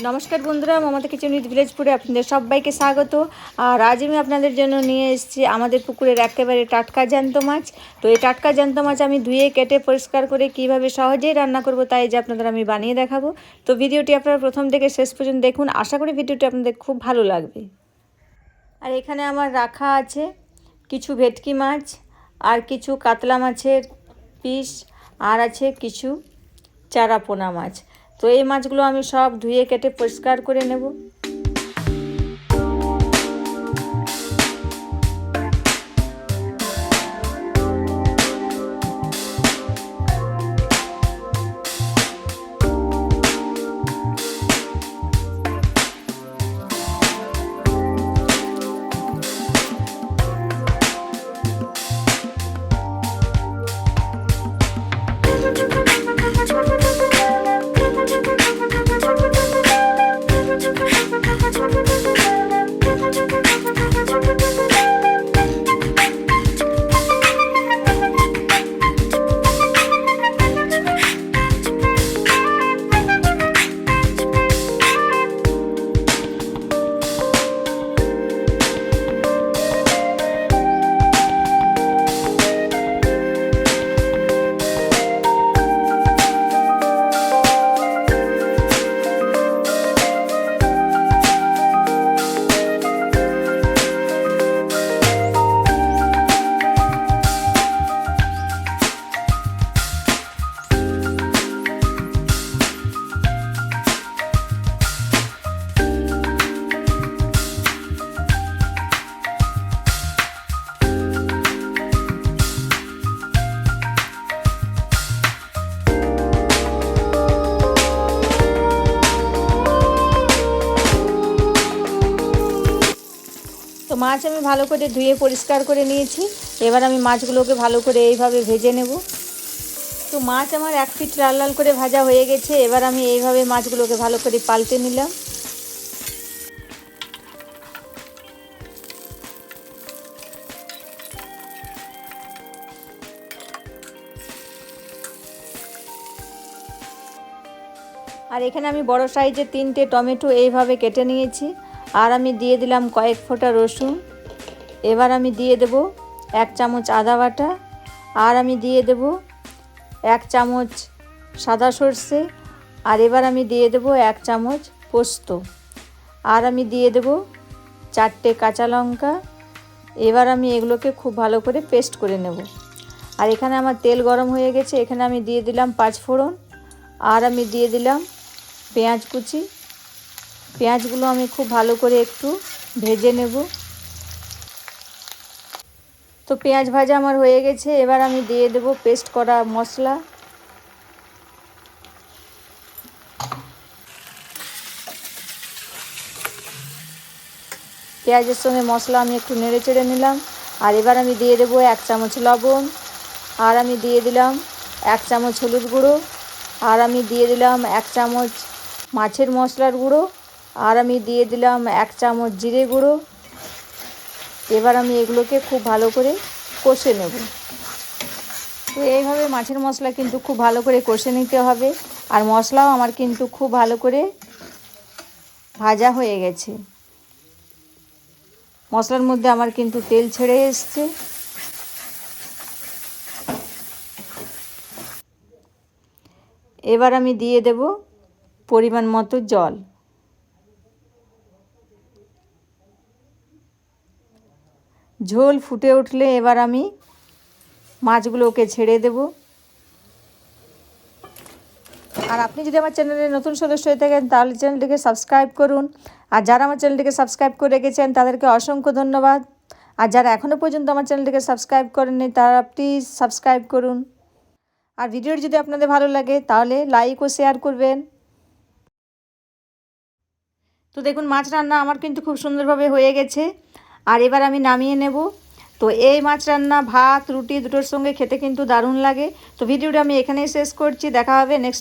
নমস্কার বন্ধুরা, মামাতা kitchen with village ফুডে আপনাদের সবাইকে স্বাগত। আর আজ আমি আপনাদের জন্য নিয়ে এসেছি আমাদের পুকুরের একেবারে টাটকা জ্যান্ত মাছ। তো এই টাটকা জ্যান্ত মাছ আমি ধুয়ে কেটে পরিষ্কার করে কিভাবে সহজেই রান্না করব তাই যে আপনাদের আমি বানিয়ে দেখাবো। তো ভিডিওটি আপনারা প্রথম থেকে শেষ পর্যন্ত দেখুন, আশা করি ভিডিওটি আপনাদের খুব ভালো লাগবে। আর এখানে আমার রাখা আছে কিছু ভেটকি মাছ আর কিছু কাতলা মাছের পিস, আর আছে কিছু চারা পোনা মাছ। তো এই মাছগুলো আমি সব ধুয়ে কেটে পরিষ্কার করে নেব। তো মাছ আমি ভালো করে ধুয়ে পরিষ্কার করে নিয়েছি। এবার আমি মাছগুলোকে ভালো করে এইভাবে ভেজে নেব। তো মাছ আমার এক পিঠ লাল লাল করে ভাজা হয়ে গেছে। এবার আমি এইভাবে মাছগুলোকে ভালো করে পাল্টে নিলাম। আর এখানে আমি বড় সাইজের 3টে টমেটো এইভাবে কেটে নিয়েছি। আর আমি দিয়ে দিলাম কয়েক ফোঁটা রসুন। এবার আমি দিয়ে দেব 1 চামচ আদা বাটা। আর আমি দিয়ে দেব 1 চামচ সাদা সর্ষে। আর এবার আমি দিয়ে দেব 1 চামচ পোস্ত। আর আমি দিয়ে দেব 4টে কাঁচা লঙ্কা। এবার আমি এগুলোকে খুব ভালো করে পেস্ট করে নেব। আর এখানে আমার তেল গরম হয়ে গেছে, এখানে আমি দিয়ে দিলাম 5 ফোড়ন। আর আমি দিয়ে দিলাম পেঁয়াজ কুচি। পেঁয়াজগুলো আমি খুব ভালো করে একটু ভেজে নেব। তো পেঁয়াজ ভাজা আমার হয়ে গেছে। এবার আমি দিয়ে দেব পেস্ট করা মশলা। পেঁয়াজের সঙ্গে মশলা আমি একটু নেড়ে চেড়ে নিলাম। আর এবার আমি দিয়ে দেব 1 চামচ লবণ। আর আমি দিয়ে দিলাম 1 চামচ হলুদ গুঁড়ো। আর আমি দিয়ে দিলাম 1 চামচ মাছের মশলার গুঁড়ো। আর আমি দিয়ে দিলাম 1 চামচ জিরে গুঁড়ো। এবার আমি এগুলোকে খুব ভালো করে কষে নেব। তো এইভাবে মাছের মশলা কিন্তু খুব ভালো করে কষে নিতে হবে। আর মশলাও আমার কিন্তু খুব ভালো করে ভাজা হয়ে গেছে। মশলার মধ্যে আমার কিন্তু তেল ছেড়ে এসছে। এবার আমি দিয়ে দেব পরিমাণ মতো জল। ঝোল ফুটে উঠলে এবার আমি মাছগুলোকে ছেড়ে দেব। আর আপনি যদি আমার চ্যানেলে নতুন সদস্য হয়ে থাকেন তাহলে চ্যানেলটিকে সাবস্ক্রাইব করুন। আর যারা আমার চ্যানেলটিকে সাবস্ক্রাইব করে রেখেছেন তাদেরকে অসংখ্য ধন্যবাদ। আর যারা এখনও পর্যন্ত আমার চ্যানেলটিকে সাবস্ক্রাইব করেননি তারা প্লিজ সাবস্ক্রাইব করুন। আর ভিডিওটি যদি আপনাদের ভালো লাগে তাহলে লাইক ও শেয়ার করবেন। তো দেখুন মাছ রান্না আমার কিন্তু খুব সুন্দরভাবে হয়ে গেছে। আর এবার আমি নামিয়ে নেব। তো এই মাছ রান্না ভাত রুটি দুটোর সঙ্গে খেতে কিন্তু দারুণ লাগে। তো ভিডিওটা আমি এখানেই শেষ করছি। দেখা হবে নেক্সট